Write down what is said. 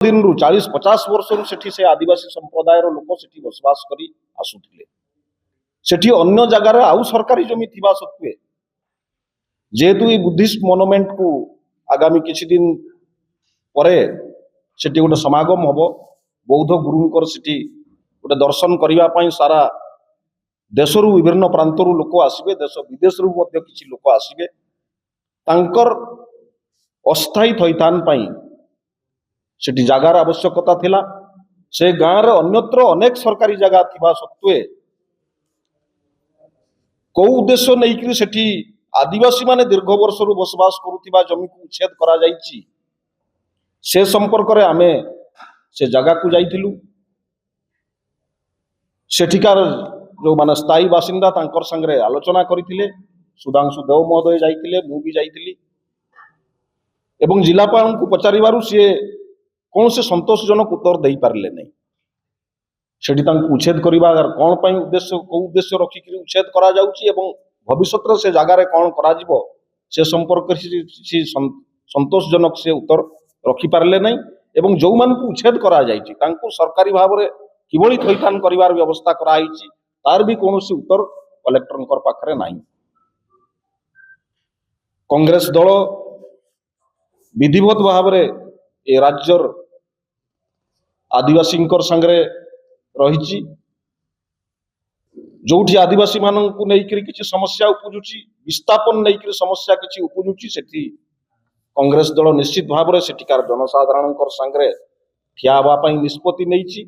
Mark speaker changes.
Speaker 1: दिन 40-50 वर्ष सेठी से आदिवासी संप्रदायर लोक सेठी बसवास करी आसुथिले। सेठी अन्य जगार आउ सरकारी जमी थिबा सत्वे जेहेतु बुद्धिस्ट मोनुमेंट को आगामी किछि दिन परे सेठी गोटे समागम हबो, बौद्ध गुरुंकर सेठी गोटे दर्शन करिवा पई सारा देशरु विभिन्न प्रांतरु लोक आसिबे, देश विदेशरु मध्य किछि लोक आसिबे। तांकर अस्थायी थैथान पई सेठी जगार आवश्यकता थिला। से गाँव अन्यत्र अनेक सरकारी जगह थिबा सत्वे कौ उद्देश्य नहीं सेठी आदिवासी माने दीर्घ वर्षरु बसवास करुथिबा जमी को उच्छेद करा जाइछि, से संपर्क रे आमे से जगह को जाइथिलु। सेठिकार जो माने स्थायी बासिंदा तांकर संगरे आलोचना करिथिले। सुधांशु देव महोदय जाइथिले, मु भी जाइथिली एवं जिलापाल को पचारिबारु सी कौन से संतोषजनक उत्तर दे पारे नहीं। सेठी तांको उच्छेद करवा कौन पाई उद्देश्य को उद्देश्य रखिक उच्छेद करा जाउची एवं भविष्य से जगार कौन करा जिवो से संपर्क संतोषजनक से उत्तर रखि पारले नहीं। एवं जो मान को उच्छेद करा जाइची तांको सरकारी भाव में किभली थैथान करिवार व्यवस्था करा आइची तार भी कौन सी उत्तर कलेक्टर पाखरे नहीं। कांग्रेस दल विधिवत भाव में ए राज्यर आदिवासी संगे रही जोठी आदिवासी मानू नहीं कि समस्या उपजुची विस्थापन नहीं समस्या किसी उपजुची सेठी कांग्रेस दल निश्चित भाव में सेठिकार जनसाधारण संगे ठिया निष्पत्ति नहीं।